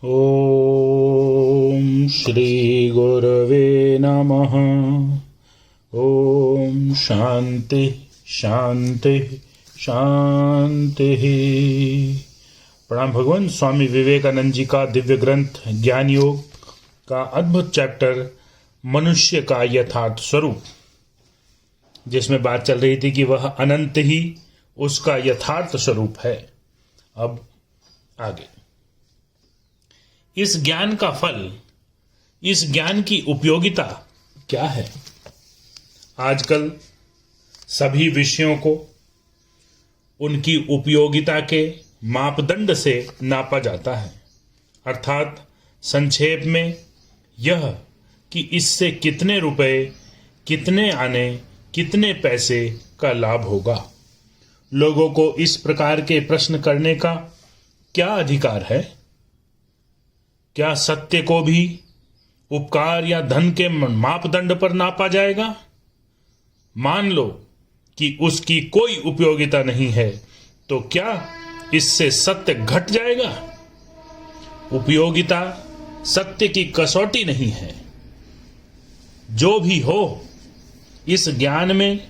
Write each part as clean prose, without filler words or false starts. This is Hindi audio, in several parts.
ॐ श्रीगुरवे नमः। ॐ शांति शांति शांति। प्रणाम भगवान। स्वामी विवेकानंद जी का दिव्य ग्रंथ ज्ञान योग का अद्भुत चैप्टर मनुष्य का यथार्थ स्वरूप, जिसमें बात चल रही थी कि वह अनंत ही उसका यथार्थ स्वरूप है। अब आगे इस ज्ञान का फल, इस ज्ञान की उपयोगिता क्या है? आजकल सभी विषयों को उनकी उपयोगिता के मापदंड से नापा जाता है, अर्थात संक्षेप में यह कि इससे कितने रुपए, कितने आने, कितने पैसे का लाभ होगा। लोगों को इस प्रकार के प्रश्न करने का क्या अधिकार है? क्या सत्य को भी उपकार या धन के मापदंड पर नापा जाएगा? मान लो कि उसकी कोई उपयोगिता नहीं है, तो क्या इससे सत्य घट जाएगा? उपयोगिता सत्य की कसौटी नहीं है। जो भी हो, इस ज्ञान में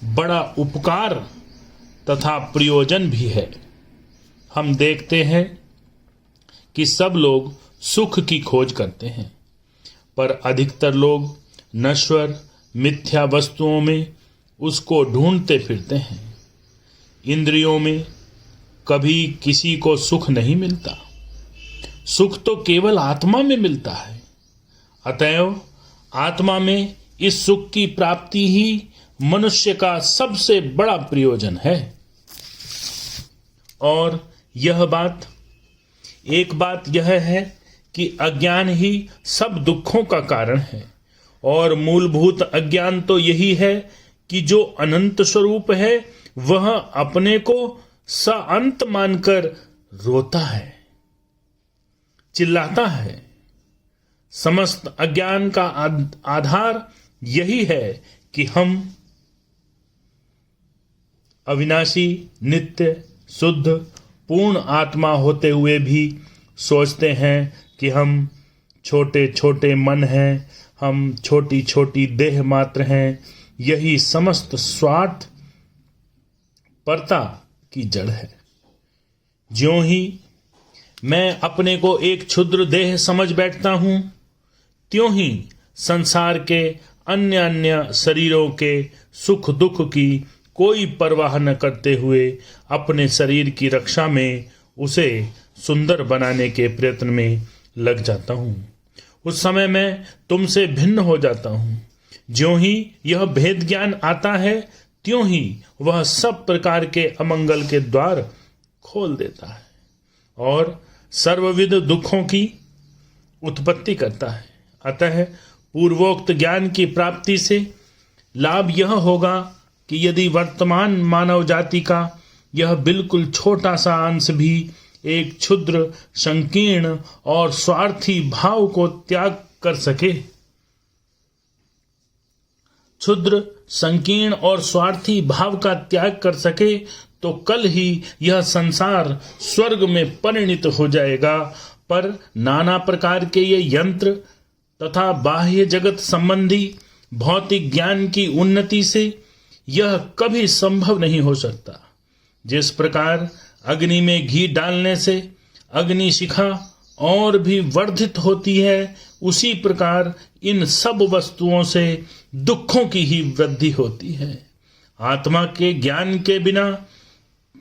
बड़ा उपकार तथा प्रयोजन भी है। हम देखते हैं कि सब लोग सुख की खोज करते हैं, पर अधिकतर लोग नश्वर मिथ्या वस्तुओं में उसको ढूंढते फिरते हैं। इंद्रियों में कभी किसी को सुख नहीं मिलता। सुख तो केवल आत्मा में मिलता है। अतएव आत्मा में इस सुख की प्राप्ति ही मनुष्य का सबसे बड़ा प्रयोजन है। और एक बात यह है कि अज्ञान ही सब दुखों का कारण है, और मूलभूत अज्ञान तो यही है कि जो अनंत स्वरूप है वह अपने को साअंत मानकर रोता है, चिल्लाता है। समस्त अज्ञान का आधार यही है कि हम अविनाशी, नित्य, शुद्ध, पूर्ण आत्मा होते हुए भी सोचते हैं कि हम छोटे छोटे मन हैं, हम छोटी छोटी देह मात्र हैं। यही समस्त स्वार्थ परता की जड़ है। ज्यों ही मैं अपने को एक क्षुद्र देह समझ बैठता हूं, त्यों ही संसार के अन्य अन्य शरीरों के सुख दुख की कोई परवाह न करते हुए अपने शरीर की रक्षा में उसे सुंदर बनाने के प्रयत्न में लग जाता हूं। उस समय मैं तुमसे भिन्न हो जाता हूं। ज्यों ही यह भेद ज्ञान आता है, त्यों ही वह सब प्रकार के अमंगल के द्वार खोल देता है और सर्वविध दुखों की उत्पत्ति करता है। अतः पूर्वोक्त ज्ञान की प्राप्ति से लाभ यह होगा कि यदि वर्तमान मानव जाति का यह बिल्कुल छोटा सा अंश भी एक क्षुद्र, संकीर्ण और स्वार्थी भाव को त्याग कर सके, क्षुद्र, संकीर्ण और स्वार्थी भाव का त्याग कर सके, तो कल ही यह संसार स्वर्ग में परिणित हो जाएगा। पर नाना प्रकार के ये यंत्र तथा बाह्य जगत संबंधी भौतिक ज्ञान की उन्नति से यह कभी संभव नहीं हो सकता। जिस प्रकार अग्नि में घी डालने से अग्नि शिखा और भी वर्धित होती है, उसी प्रकार इन सब वस्तुओं से दुखों की ही वृद्धि होती है। आत्मा के ज्ञान के बिना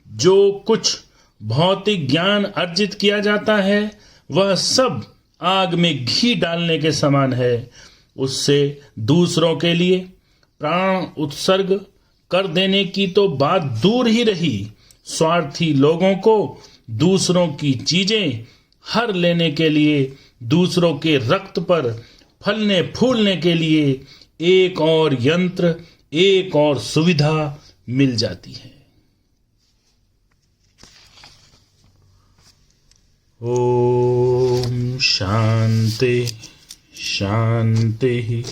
जो कुछ भौतिक ज्ञान अर्जित किया जाता है, वह सब आग में घी डालने के समान है। उससे दूसरों के लिए प्राण उत्सर्ग कर देने की तो बात दूर ही रही, स्वार्थी लोगों को दूसरों की चीजें हर लेने के लिए, दूसरों के रक्त पर फलने फूलने के लिए एक और यंत्र, एक और सुविधा मिल जाती है। ओम शांति शांति।